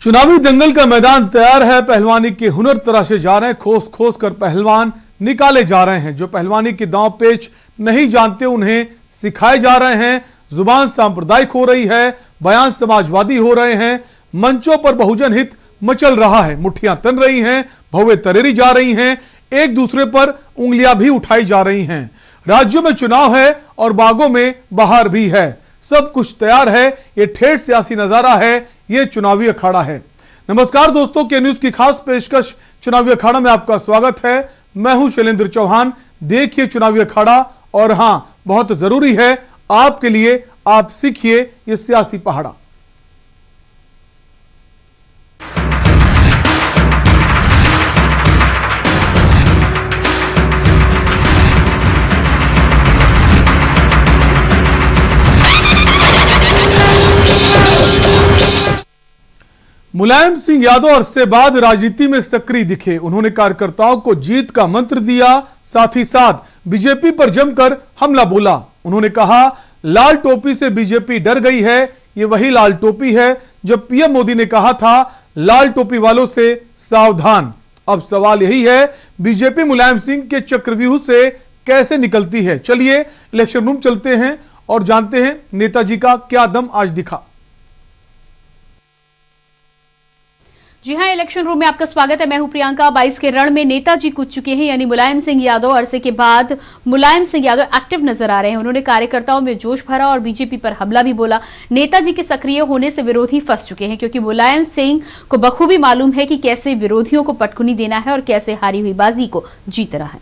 चुनावी दंगल का मैदान तैयार है। पहलवानी के हुनर तराशे जा रहे हैं। खोस खोस कर पहलवान निकाले जा रहे हैं। जो पहलवानी के दांव पेच नहीं जानते उन्हें सिखाए जा रहे हैं। जुबान सांप्रदायिक हो रही है, बयान समाजवादी हो रहे हैं। मंचों पर बहुजन हित मचल रहा है। मुठ्ठियां तन रही हैं, भव्य तरेरी जा रही हैं, एक दूसरे पर उंगलियां भी उठाई जा रही हैं। राज्यों में चुनाव है और बागों में बहार भी है। सब कुछ तैयार है। ये ठेठ सियासी नजारा है, ये चुनावी अखाड़ा है। नमस्कार दोस्तों, के न्यूज की खास पेशकश चुनावी अखाड़ा में आपका स्वागत है। मैं हूं शैलेंद्र चौहान। देखिए चुनावी अखाड़ा, और हां, बहुत जरूरी है आपके लिए, आप सीखिए ये सियासी पहाड़ा। मुलायम सिंह यादव अरसे बाद राजनीति में सक्रिय दिखे। उन्होंने कार्यकर्ताओं को जीत का मंत्र दिया, साथ ही साथ बीजेपी पर जमकर हमला बोला। उन्होंने कहा, लाल टोपी से बीजेपी डर गई है। ये वही लाल टोपी है जब पीएम मोदी ने कहा था, लाल टोपी वालों से सावधान। अब सवाल यही है, बीजेपी मुलायम सिंह के चक्रव्यूह से कैसे निकलती है। चलिए इलेक्शन रूम चलते हैं और जानते हैं नेताजी का क्या दम आज दिखा। जी हां, इलेक्शन रूम में आपका स्वागत है। मैं हूं प्रियंका। 22 के रण में नेताजी कूद चुके हैं, यानी मुलायम सिंह यादव। अरसे के बाद मुलायम सिंह यादव एक्टिव नजर आ रहे हैं। उन्होंने कार्यकर्ताओं में जोश भरा और बीजेपी पर हमला भी बोला। नेताजी के सक्रिय होने से विरोधी फंस चुके हैं, क्योंकि मुलायम सिंह को बखूबी मालूम है कि कैसे विरोधियों को पटखुनी देना है और कैसे हारी हुई बाजी को जीतना है।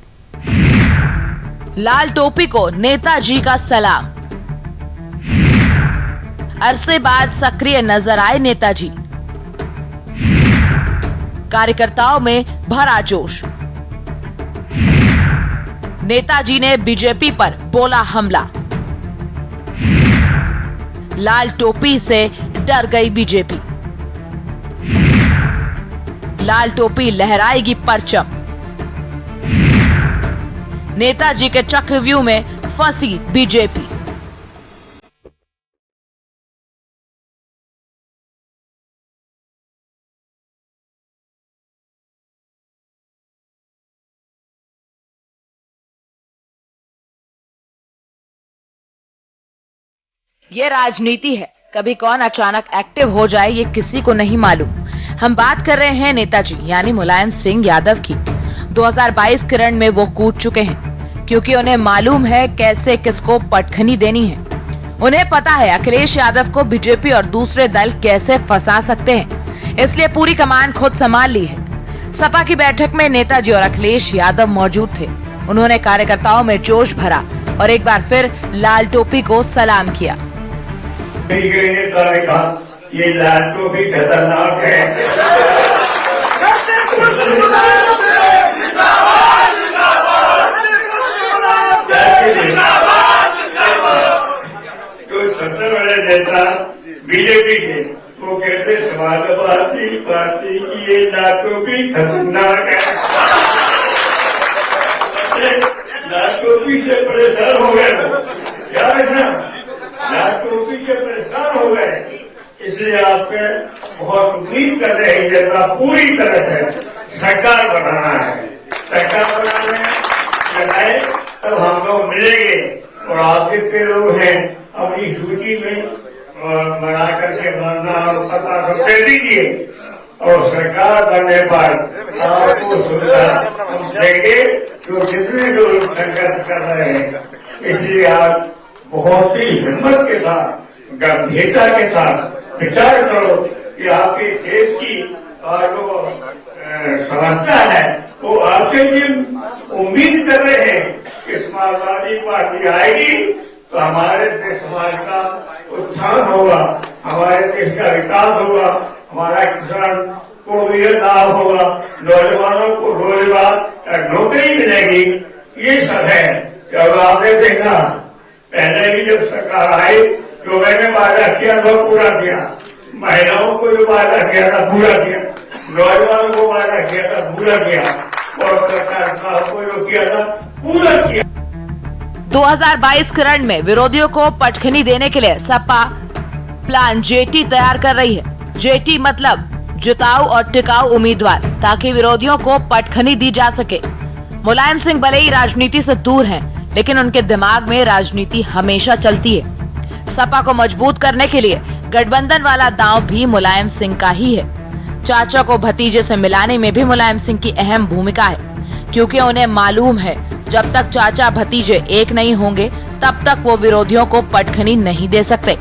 लाल टोपी को नेताजी का सलाम। अरसे बाद सक्रिय नजर आए नेताजी। कार्यकर्ताओं में भरा जोश। नेताजी ने बीजेपी पर बोला हमला। लाल टोपी से डर गई बीजेपी। लाल टोपी लहराएगी परचम। नेताजी के चक्रव्यूह में फंसी बीजेपी। ये राजनीति है, कभी कौन अचानक एक्टिव हो जाए ये किसी को नहीं मालूम। हम बात कर रहे हैं नेताजी यानी मुलायम सिंह यादव की। 2022 के रण में वो कूद चुके हैं, क्योंकि उन्हें मालूम है कैसे किसको पटखनी देनी है। उन्हें पता है अखिलेश यादव को बीजेपी और दूसरे दल कैसे फंसा सकते हैं, इसलिए पूरी कमान खुद संभाल ली है। सपा की बैठक में नेताजी और अखिलेश यादव मौजूद थे। उन्होंने कार्यकर्ताओं में जोश भरा और एक बार फिर लाल टोपी को सलाम किया। नेता ने कहा, ये लाल टोपी खतरनाक है। तो सबसे बड़े नेता बीजेपी के वो कहते समाजवादी पार्टी की ये लाल टोपी खतरनाक है। लाल टोपी से परेशान हो गए, क्या है ना, लाल टोपी से परेशान हो गए। इसलिए आपके बहुत उम्मीद कर रहे हैं जनता पूरी तरह से सरकार बनाना है। सरकार बनाने लगाए तब हम लोग मिलेंगे, और आप जितने लोग हैं अपनी सूची में बना करके बनना और पता तो दे दीजिए, और सरकार बनने पर आपको सुविधा हम देंगे जो जितने जो लोग संघर्ष कर रहे हैं। इसलिए आप बहुत ही हिम्मत के साथ, गंभीरता के साथ विचार करो कि आपके देश की जो समस्या है वो आपके लिए उम्मीद कर रहे हैं कि समाजवादी पार्टी आएगी तो हमारे देश समाज का उत्थान होगा, हमारे देश का विकास होगा, हमारा किसान को भी लाभ होगा, नौजवानों को रोजगार नौकरी मिलेगी। ये सब है। जब आपने देखा पहले भी जब सरकार आई जो मैंने वादा किया था पूरा किया, महिलाओं को जो वादा किया था पूरा किया, नौजवानों को वादा किया था पूरा किया, और सरकार को जो किया था पूरा किया। 2022 के रण में विरोधियों को पटखनी देने के लिए सपा प्लान जेटी तैयार कर रही है। जेटी मतलब जिताऊ और टिकाऊ उम्मीदवार, ताकि विरोधियों को पटखनी दी जा सके। मुलायम सिंह भले ही राजनीति से दूर हैं, लेकिन उनके दिमाग में राजनीति हमेशा चलती है। सपा को मजबूत करने के लिए गठबंधन वाला दांव भी मुलायम सिंह का ही है। चाचा को भतीजे से मिलाने में भी मुलायम सिंह की अहम भूमिका है, क्योंकि उन्हें मालूम है जब तक चाचा भतीजे एक नहीं होंगे तब तक वो विरोधियों को पटखनी नहीं दे सकते।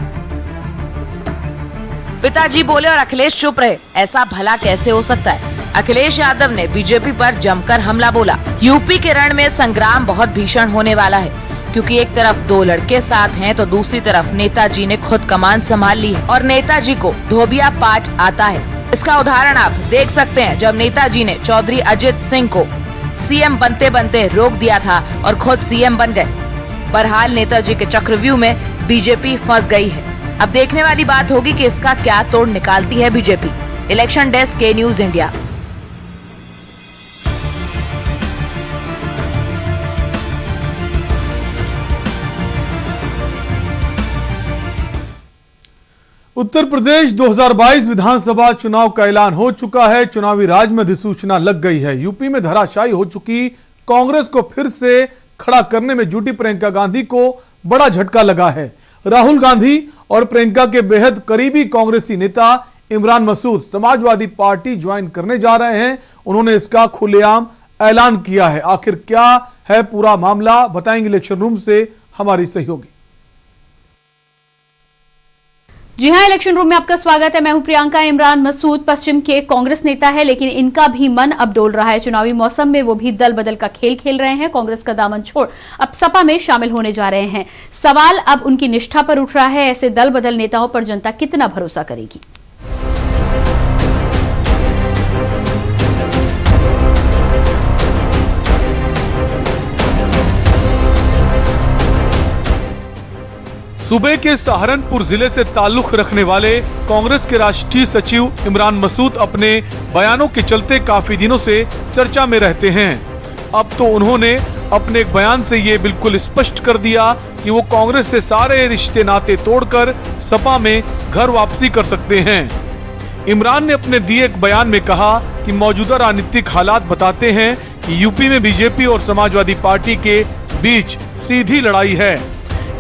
पिताजी बोले और अखिलेश चुप रहे, ऐसा भला कैसे हो सकता है? अखिलेश यादव ने बीजेपी पर जमकर हमला बोला। यूपी के रण में संग्राम बहुत भीषण होने वाला है, क्योंकि एक तरफ दो लड़के साथ हैं तो दूसरी तरफ नेताजी ने खुद कमान संभाल ली है और नेताजी को धोबिया पाठ आता है। इसका उदाहरण आप देख सकते हैं जब नेताजी ने चौधरी अजित सिंह को सीएम बनते बनते रोक दिया था और खुद सीएम बन गए। बहरहाल नेताजी के चक्रव्यूह में बीजेपी फंस गई है। अब देखने वाली बात होगी कि इसका क्या तोड़ निकालती है बीजेपी। इलेक्शन डेस्क के न्यूज इंडिया। उत्तर प्रदेश 2022 विधानसभा चुनाव का ऐलान हो चुका है। चुनावी राज में अधिसूचना लग गई है। यूपी में धराशायी हो चुकी कांग्रेस को फिर से खड़ा करने में जुटी प्रियंका गांधी को बड़ा झटका लगा है। राहुल गांधी और प्रियंका के बेहद करीबी कांग्रेसी नेता इमरान मसूद समाजवादी पार्टी ज्वाइन करने जा रहे हैं। उन्होंने इसका खुलेआम ऐलान किया है। आखिर क्या है पूरा मामला, बताएंगे इलेक्शन रूम से हमारी सहयोगी। जी हां, इलेक्शन रूम में आपका स्वागत है। मैं हूं प्रियंका। इमरान मसूद पश्चिम के कांग्रेस नेता है, लेकिन इनका भी मन अब डोल रहा है। चुनावी मौसम में वो भी दल बदल का खेल खेल रहे हैं। कांग्रेस का दामन छोड़ अब सपा में शामिल होने जा रहे हैं। सवाल अब उनकी निष्ठा पर उठ रहा है। ऐसे दल बदल नेताओं पर जनता कितना भरोसा करेगी? सूबे के सहारनपुर जिले से ताल्लुक रखने वाले कांग्रेस के राष्ट्रीय सचिव इमरान मसूद अपने बयानों के चलते काफी दिनों से चर्चा में रहते हैं। अब तो उन्होंने अपने एक बयान से ये बिल्कुल स्पष्ट कर दिया कि वो कांग्रेस से सारे रिश्ते नाते तोड़कर सपा में घर वापसी कर सकते हैं। इमरान ने अपने दिए एक बयान में कहा कि मौजूदा राजनीतिक हालात बताते हैं कि यूपी में बीजेपी और समाजवादी पार्टी के बीच सीधी लड़ाई है।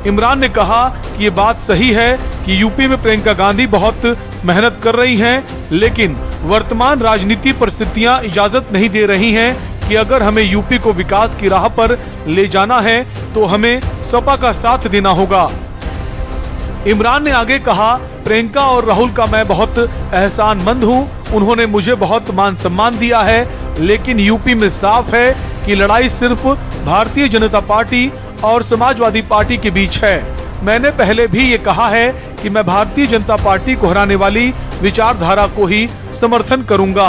इमरान ने कहा कि ये बात सही है कि यूपी में प्रियंका गांधी बहुत मेहनत कर रही हैं, लेकिन वर्तमान राजनीति परिस्थितियां इजाजत नहीं दे रही हैं कि अगर हमें यूपी को विकास की राह पर ले जाना है तो हमें सपा का साथ देना होगा। इमरान ने आगे कहा, प्रियंका और राहुल का मैं बहुत एहसानमंद हूं। उन्होंने मुझे बहुत मान सम्मान दिया है, लेकिन यूपी में साफ है कि लड़ाई सिर्फ भारतीय जनता पार्टी और समाजवादी पार्टी के बीच है। मैंने पहले भी ये कहा है कि मैं भारतीय जनता पार्टी को हराने वाली विचारधारा को ही समर्थन करूंगा।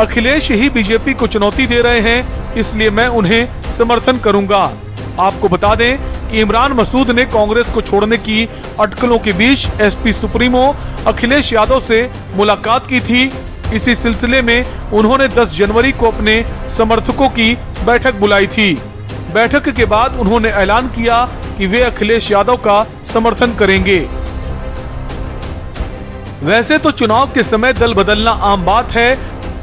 अखिलेश ही बीजेपी को चुनौती दे रहे हैं, इसलिए मैं उन्हें समर्थन करूंगा। आपको बता दें कि इमरान मसूद ने कांग्रेस को छोड़ने की अटकलों के बीच एसपी सुप्रीमो अखिलेश यादव से मुलाकात की थी। इसी सिलसिले में उन्होंने 10 जनवरी को अपने समर्थकों की बैठक बुलाई थी। बैठक के बाद उन्होंने ऐलान किया कि वे अखिलेश यादव का समर्थन करेंगे। वैसे तो चुनाव के समय दल बदलना आम बात है,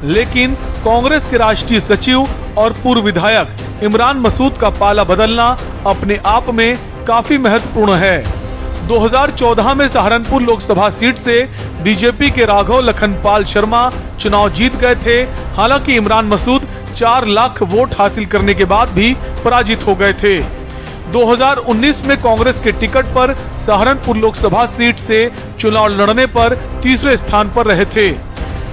लेकिन कांग्रेस के राष्ट्रीय सचिव और पूर्व विधायक इमरान मसूद का पाला बदलना अपने आप में काफी महत्वपूर्ण है। 2014 में सहारनपुर लोकसभा सीट से बीजेपी के राघव लखनपाल शर्मा चुनाव जीत गए थे। हालांकि इमरान मसूद 4 लाख वोट हासिल करने के बाद भी पराजित हो गए थे। 2019 में कांग्रेस के टिकट पर सहारनपुर लोकसभा सीट से चुनाव लड़ने पर तीसरे स्थान पर रहे थे।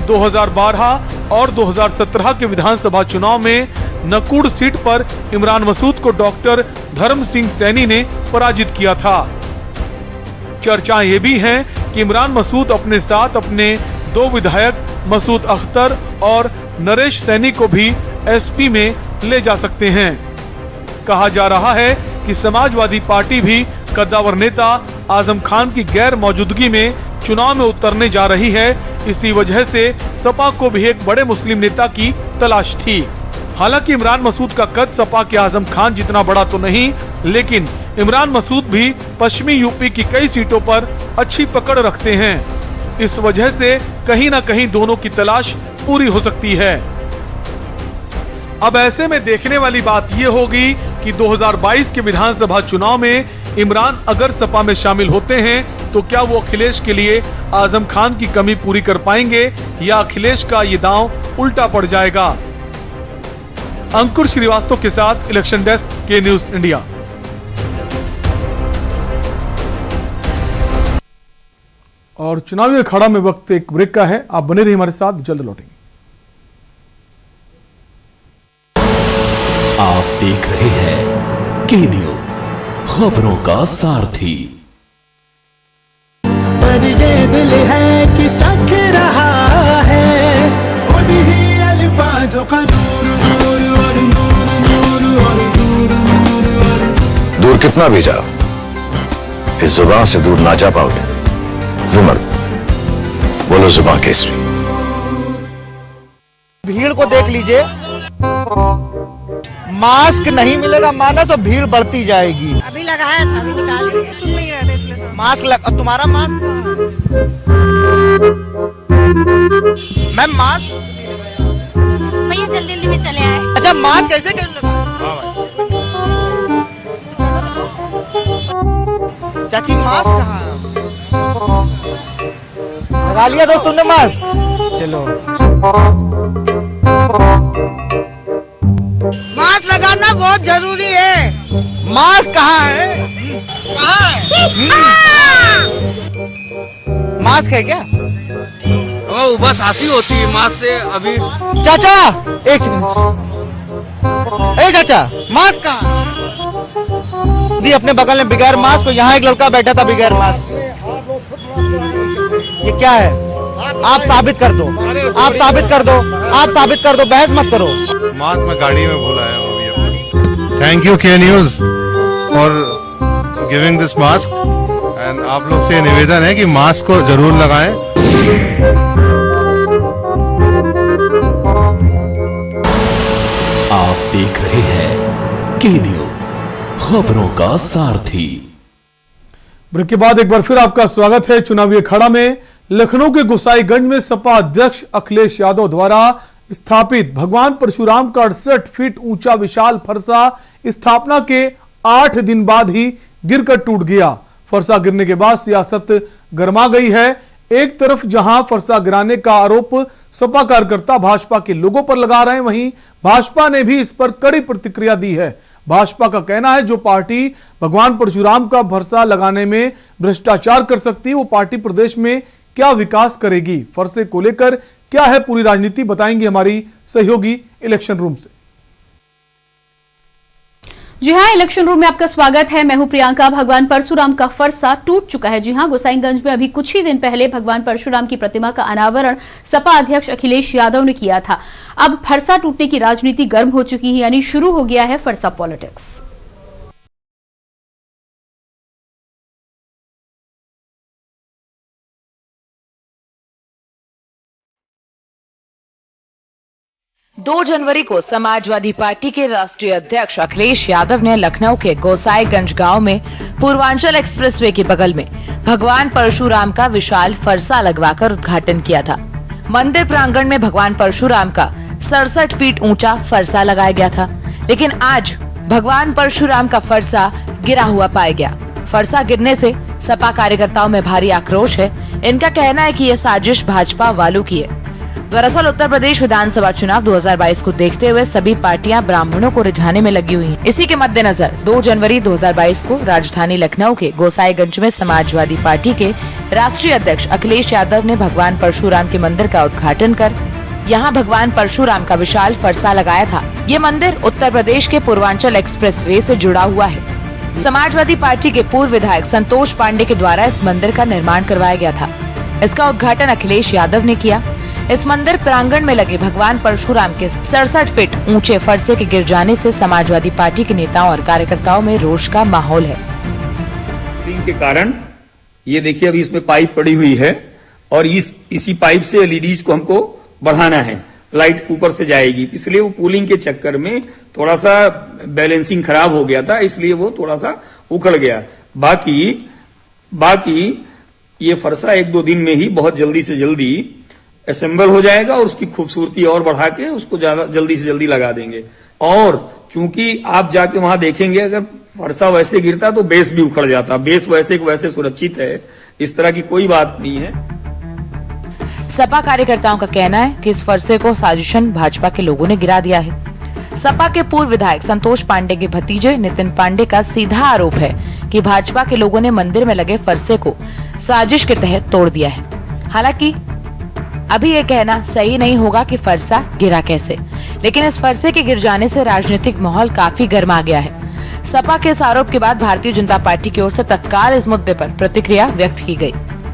2012 और 2017 के विधानसभा चुनाव में नकुड़ सीट पर इमरान मसूद को डॉक्टर धर्म सिंह सैनी ने पराजित किया था। चर्चाएं ये भी हैं कि इमरान मसूद अपने साथ अपने 2 विधायक मसूद अख्तर और नरेश सैनी को भी एसपी में ले जा सकते हैं। कहा जा रहा है कि समाजवादी पार्टी भी कद्दावर नेता आजम खान की गैर मौजूदगी में चुनाव में उतरने जा रही है। इसी वजह से सपा को भी एक बड़े मुस्लिम नेता की तलाश थी। हालांकि इमरान मसूद का कद सपा के आजम खान जितना बड़ा तो नहीं, लेकिन इमरान मसूद भी पश्चिमी यूपी की कई सीटों पर अच्छी पकड़ रखते हैं। इस वजह से कहीं ना कहीं दोनों की तलाश पूरी हो सकती है। अब ऐसे में देखने वाली बात यह होगी कि 2022 के विधानसभा चुनाव में इमरान अगर सपा में शामिल होते हैं तो क्या वो अखिलेश के लिए आजम खान की कमी पूरी कर पाएंगे या अखिलेश का ये दांव उल्टा पड़ जाएगा। अंकुर श्रीवास्तव के साथ इलेक्शन डेस्क के न्यूज इंडिया। और चुनावी अखाड़ा में वक्त एक ब्रेक का है, आप बने रहिए हमारे साथ, जल्द लौटेंगे। आप देख रहे हैं के न्यूज, खबरों का सारथी। पर ये दिल है कि चख रहा है उन्हीं अल्फाजों का दूर कितना भी जाओ, इस जुबान से दूर ना जा पाओगे। विमल, बोलो जुबान केसरी। भीड़ को देख लीजिए, मास्क नहीं मिलेगा माना तो भीड़ बढ़ती जाएगी। अभी लगाया था, अभी निकाल दिया, तुम नहीं रहते इसलिए। मास्क तुम्हारा मास्क मैम, मास्क भैया जल्दी जल्दी में चले आए। अच्छा, मास्क कैसे कर चाची, मास्क कहाँ लगा लिया दोस्त तुमने मास्क? चलो, मास्क लगाना बहुत जरूरी है। मास्क कहाँ है? कहाँ है? मास्क है क्या? बस हंसी होती है मास्क से। अभी चाचा एक सेकंड, ए चाचा, मास्क कहाँ? दी अपने बगल में बगैर मास्क को, यहाँ एक लड़का बैठा था बगैर मास्क। ये क्या है? आप साबित कर दो, आप साबित कर दो, आप साबित कर दो, बहस मत करो। मास्क मैं गाड़ी में भूल आया हूँ अभी। थैंक यू के news for giving this mask, and आप लोग से निवेदन है कि मास्क को जरूर लगाएं। आप देख रहे हैं के न्यूज, खबरों का सारथी। ब्रेक के बाद एक बार फिर आपका स्वागत है। चुनावी अखाड़ा में लखनऊ के गोसाईगंज में सपा अध्यक्ष अखिलेश यादव द्वारा स्थापित भगवान परशुराम का 68 फीट ऊंचा विशाल फरसा स्थापना के 8 दिन बाद ही गिरकर टूट गया। फरसा गिरने के बाद सियासत गर्मा गई है। एक तरफ जहां फरसा गिराने का आरोप सपा कार्यकर्ता भाजपा के लोगों पर लगा रहे हैं, वहीं भाजपा ने भी इस पर कड़ी प्रतिक्रिया दी है। भाजपा का कहना है जो पार्टी भगवान परशुराम का फरसा लगाने में भ्रष्टाचार कर सकती है, वो पार्टी प्रदेश में क्या विकास करेगी। फरसे को लेकर क्या है पूरी राजनीति, बताएंगे हमारी सहयोगी इलेक्शन रूम से। जी हां, इलेक्शन रूम में आपका स्वागत है। मैं हूं प्रियंका। भगवान परशुराम का फरसा टूट चुका है। जी हां, गोसाईगंज में अभी कुछ ही दिन पहले भगवान परशुराम की प्रतिमा का अनावरण सपा अध्यक्ष अखिलेश यादव ने किया था। अब फरसा टूटने की राजनीति गर्म हो चुकी है, यानी शुरू हो गया है फरसा पॉलिटिक्स। दो जनवरी को समाजवादी पार्टी के राष्ट्रीय अध्यक्ष अखिलेश यादव ने लखनऊ के गोसाईगंज गांव में पूर्वांचल एक्सप्रेसवे के बगल में भगवान परशुराम का विशाल फरसा लगवाकर उद्घाटन किया था। मंदिर प्रांगण में भगवान परशुराम का 67 फीट ऊंचा फरसा लगाया गया था, लेकिन आज भगवान परशुराम का फरसा गिरा हुआ पाया गया। फरसा गिरने से सपा कार्यकर्ताओं में भारी आक्रोश है। इनका कहना है कि यह साजिश भाजपा वालों की है। दरअसल उत्तर प्रदेश विधानसभा चुनाव 2022 को देखते हुए सभी पार्टियां ब्राह्मणों को रिझाने में लगी हुई हैं। इसी के मद्देनजर 2 जनवरी 2022 को राजधानी लखनऊ के गोसाईगंज में समाजवादी पार्टी के राष्ट्रीय अध्यक्ष अखिलेश यादव ने भगवान परशुराम के मंदिर का उद्घाटन कर यहां भगवान परशुराम का विशाल फरसा लगाया था। ये मंदिर उत्तर प्रदेश के पूर्वांचल एक्सप्रेसवे से जुड़ा हुआ है। समाजवादी पार्टी के पूर्व विधायक संतोष पांडे के द्वारा इस मंदिर का निर्माण करवाया गया था। इसका उद्घाटन अखिलेश यादव ने किया। इस मंदिर प्रांगण में लगे भगवान परशुराम के 67 फीट ऊंचे फरसे के गिर जाने से समाजवादी पार्टी के नेताओं और कार्यकर्ताओं में रोष का माहौल है। के कारण ये देखिए अभी इसमें पाइप पड़ी हुई है और इसी पाइप से एलईडीज को हमको बढ़ाना है, लाइट ऊपर से जाएगी। इसलिए वो कूलिंग के चक्कर में थोड़ा सा बैलेंसिंग खराब हो गया था, इसलिए वो थोड़ा सा उखड़ गया। बाकी ये फरसा 1-2 दिन में ही बहुत जल्दी से जल्दी असेंबल हो जाएगा और उसकी खूबसूरती और बढ़ा के उसको ज्यादा जल्दी से जल्दी लगा देंगे। और चूंकि आप जाके वहां देखेंगे, अगर फरसा वैसे गिरता तो बेस भी उखड़ जाता, बेस वैसे सुरक्षित है, इस तरह की कोई बात नहीं है। सपा कार्यकर्ताओं का कहना है कि इस फरसे को साजिशन भाजपा के लोगों ने गिरा दिया है। सपा के पूर्व विधायक संतोष पांडे के भतीजे नितिन पांडे का सीधा आरोप है कि भाजपा के लोगों ने मंदिर में लगे फरसे को साजिश के तहत तोड़ दिया है। हालांकि अभी ये कहना सही नहीं होगा कि फरसा गिरा कैसे, लेकिन इस फरसे के गिर जाने से राजनीतिक माहौल काफी गर्मा गया है। सपा के इस आरोप के बाद भारतीय जनता पार्टी की ओर से तत्काल इस मुद्दे पर प्रतिक्रिया व्यक्त की गई।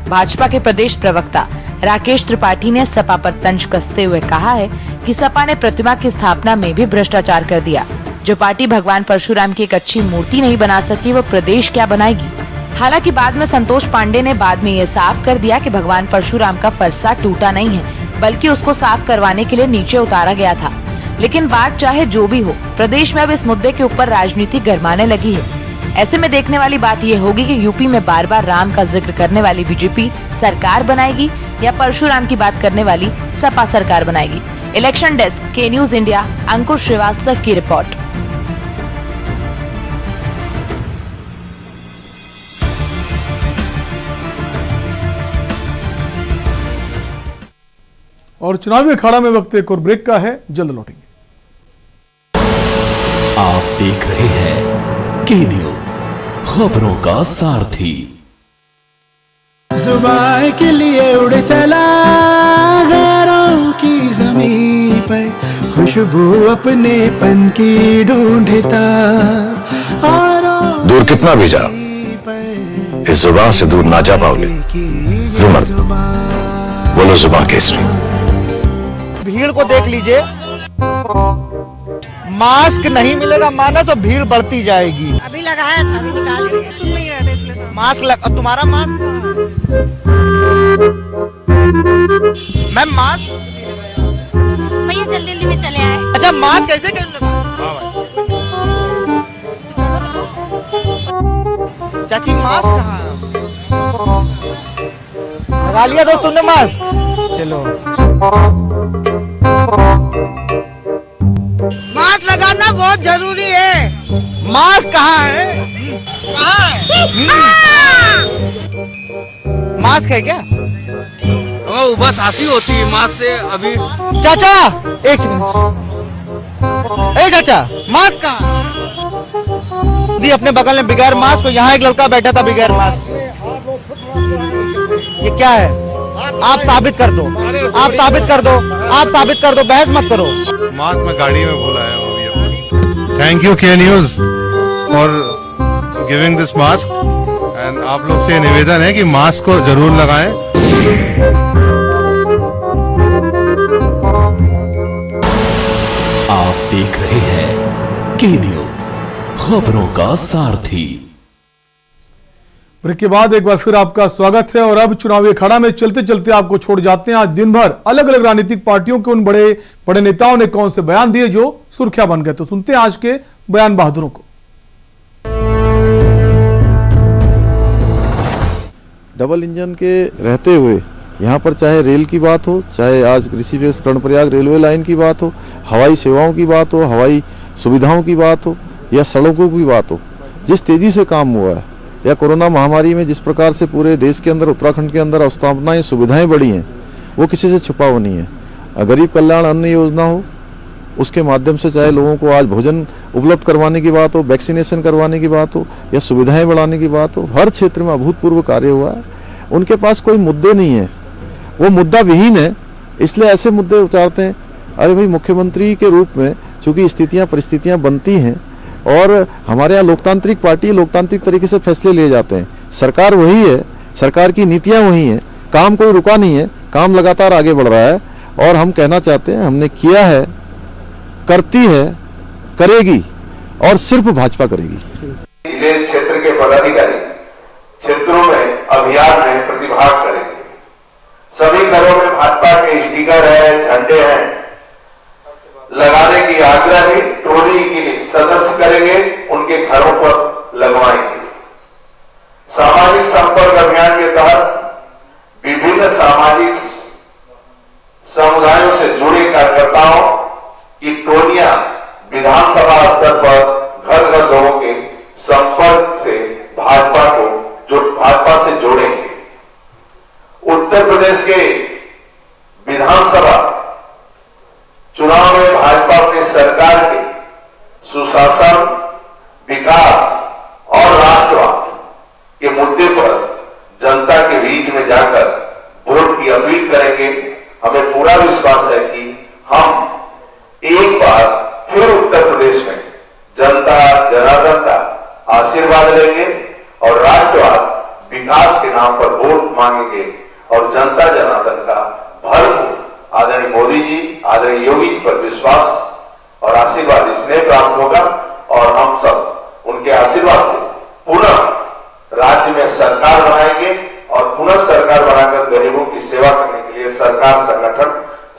भाजपा के प्रदेश प्रवक्ता राकेश त्रिपाठी ने सपा पर तंज कसते हुए कहा है कि सपा ने प्रतिमा की स्थापना में भी भ्रष्टाचार कर दिया। जो पार्टी भगवान परशुराम की एक अच्छी मूर्ति नहीं बना सकी, वो प्रदेश क्या बनाएगी। हालांकि बाद में संतोष पांडे ने बाद में ये साफ कर दिया कि भगवान परशुराम का फरसा टूटा नहीं है, बल्कि उसको साफ करवाने के लिए नीचे उतारा गया था। लेकिन बात चाहे जो भी हो, प्रदेश में अब इस मुद्दे के ऊपर राजनीति गरमाने लगी है। ऐसे में देखने वाली बात ये होगी कि यूपी में बार बार राम का जिक्र करने वाली बीजेपी सरकार बनाएगी या परशुराम की बात करने वाली सपा सरकार बनाएगी। इलेक्शन डेस्क, के न्यूज इंडिया, अंकुर श्रीवास्तव की रिपोर्ट। और चुनावी अखाड़ा में वक्त एक और ब्रेक का है, जल्द लौटेंगे। आप देख रहे हैं के न्यूज, खबरों का सारथी। जुबान के लिए उड़ चला गैरों की ज़मीं पर, खुशबू अपने पन की ढूंढता और दूर कितना भी जा, इस जुबान से दूर ना जा पाओगे। रुमल, बोलो जुबान केसरी। भीड़ को देख लीजिए, मास्क नहीं मिलेगा माना तो भीड़ बढ़ती जाएगी। अभी लगाया था, अभी निकाल दिया, तुम नहीं रहते इसलिए तो। मास्क तुम्हारा मास्क मैम, मास्क भैया जल्दी जल्दी में चले आए। अच्छा, मास्क कैसे कर चाची, मास्क कहाँ लगा लिया दोस्त तुमने मास्क? चलो, मास्क लगाना बहुत जरूरी है। मास्क कहाँ है? कहाँ है? मास्क है क्या? बस हंसी होती है मास्क से। अभी चाचा एक सेकंड, चाचा मास्क कहाँ? दी अपने बगल में बगैर मास्क, यहाँ एक लड़का बैठा था बगैर मास्क। ये क्या है? आप साबित कर दो, आप साबित कर दो, आप साबित कर दो, बहस मत करो। मास्क मैं गाड़ी में भूल आया हूँ अभी अपनी। थैंक यू के news for giving this mask, and आप लोग से निवेदन है कि मास्क को जरूर लगाएं। आप देख रहे हैं के न्यूज, खबरों का सारथी। ब्रेक के बाद एक बार फिर आपका स्वागत है। और अब चुनावी अखाड़ा में चलते चलते आपको छोड़ जाते हैं। आज दिन भर अलग अलग राजनीतिक पार्टियों के उन बड़े बड़े नेताओं ने कौन से बयान दिए जो सुर्खियां बन गए, तो सुनते हैं आज के बयान बहादुरों को। डबल इंजन के रहते हुए यहाँ पर चाहे रेल की बात हो, चाहे आज ऋषिकेश कर्णप्रयाग रेलवे लाइन की बात हो, हवाई सेवाओं की बात हो, हवाई सुविधाओं की बात हो, या सड़कों की बात हो, जिस तेजी से काम हुआ है, या कोरोना महामारी में जिस प्रकार से पूरे देश के अंदर, उत्तराखंड के अंदर अवस्थापनाएं, सुविधाएं बढ़ी हैं, वो किसी से छुपा हुआ नहीं है। गरीब कल्याण अन्न योजना हो, उसके माध्यम से चाहे लोगों को आज भोजन उपलब्ध करवाने की बात हो, वैक्सीनेशन करवाने की बात हो, या सुविधाएं बढ़ाने की बात हो, हर क्षेत्र में अभूतपूर्व कार्य हुआ है। उनके पास कोई मुद्दे नहीं है, वो मुद्दा विहीन है, इसलिए ऐसे मुद्दे उतारते हैं। अरे भाई, मुख्यमंत्री के रूप में चूंकि स्थितियां परिस्थितियां बनती हैं और हमारे यहाँ लोकतांत्रिक पार्टी लोकतांत्रिक तरीके से फैसले लिए जाते हैं, सरकार वही है, सरकार की नीतियां वही हैं, काम कोई रुका नहीं है, काम लगातार आगे बढ़ रहा है। और हम कहना चाहते हैं, हमने किया है, करती है, करेगी, और सिर्फ भाजपा करेगी। जिले क्षेत्र के पदाधिकारी क्षेत्रों में अभियान में प्रतिभाग करेंगे। सभी घरों में भाजपा के स्टिकर है, झंडे हैं, लगाने की आग्रह भी टोली के सदस्य करेंगे, उनके घरों पर लगवाएंगे। सामाजिक संपर्क अभियान के तहत कि टोलियां विधानसभा स्तर पर घर घर लोगों के संपर्क से भाजपा से जोड़ेंगे। उत्तर प्रदेश के विधानसभा चुनाव में भाजपा अपनी सरकार के सुशासन, विकास और राष्ट्रवाद के मुद्दे पर जनता के बीच में जाकर वोट की अपील करेंगे। हमें पूरा विश्वास है कि हम एक बार फिर उत्तर प्रदेश में जनता जनार्दन का आशीर्वाद लेंगे और राष्ट्रवाद, विकास के नाम पर वोट मांगेंगे और जनता जनार्दन का भरपूर आदरणीय मोदी जी, आदरणीय योगी जी पर विश्वास और आशीर्वाद स्नेह प्राप्त होगा और हम सब उनके आशीर्वाद से पुनः राज्य में सरकार बनाएंगे और पुनः सरकार बनाकर गरीबों की सेवा करने के लिए सरकार संगठन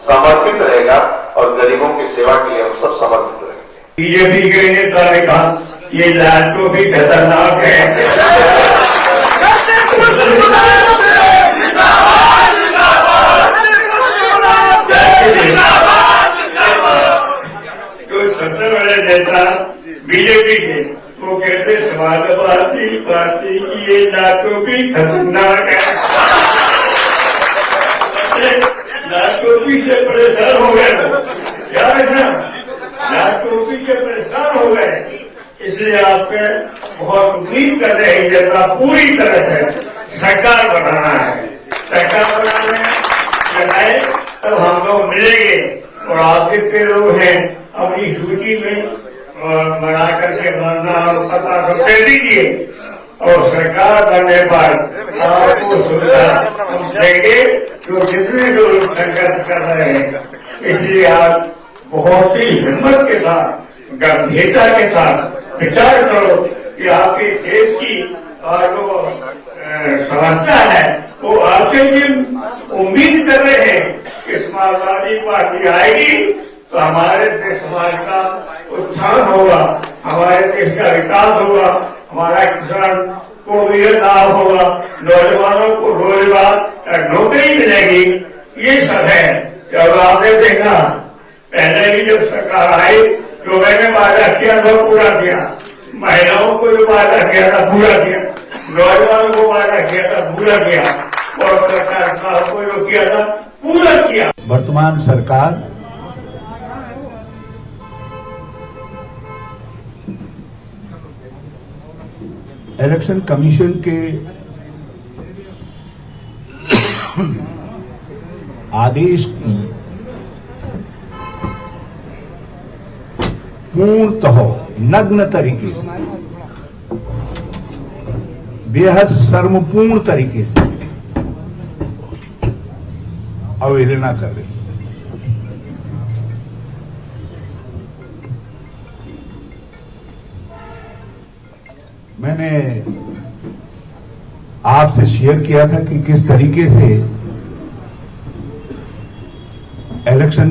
समर्पित रहेगा और गरीबों की सेवा के लिए हम सब समर्पित रहेंगे। बीजेपी के नेता ने कहा ये लालटू भी खतरनाक है। जो सबसे बड़े नेता बीजेपी के वो कहते समाजवादी पार्टी की ये लालटू भी खतरनाक है। लालटोपी से परेशान हो गए क्या है ना, लालटोपी से परेशान हो गए, इसलिए आपके बहुत उम्मीद कर रहे हैं जनता पूरी तरह से सरकार बनाना है। सरकार बनाने लगाए तब हम लोग मिलेंगे और आप जितने लोग हैं अपनी सूची में बना करके नाम पता दे दीजिए और सरकार बनने पर आपको सुविधा हम देंगे जो जितने लोग संघर्ष कर रहे हैं। इसलिए आप बहुत ही हिम्मत के साथ, गंभीरता के साथ विचार करो कि आपके देश की जो समस्या है वो आपके लिए उम्मीद कर रहे हैं कि समाजवादी पार्टी आएगी तो हमारे देश समाज का उत्थान होगा, हमारे देश का विकास होगा, हमारा किसान को भी लाभ होगा, नौजवानों को रोजगार नौकरी मिलेगी। ये सब है। जब आपने देखा पहले भी जब सरकार आई जो मैंने वादा किया था पूरा किया, महिलाओं को जो वादा किया था पूरा किया, नौजवानों को वादा किया था पूरा किया और सरकार को जो किया था पूरा किया। वर्तमान सरकार इलेक्शन कमीशन के आदेश की पूर्णतः नग्न तरीके से, बेहद शर्मपूर्ण तरीके से अवहेलना कर रही है। मैंने आपसे शेयर किया था कि किस तरीके से इलेक्शन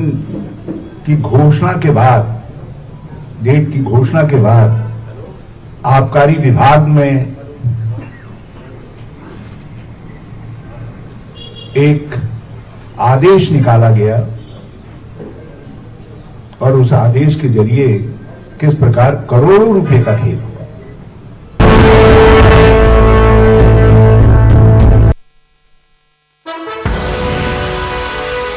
की घोषणा के बाद, डेट की घोषणा के बाद आबकारी विभाग में एक आदेश निकाला गया और उस आदेश के जरिए किस प्रकार करोड़ों रुपए का खेल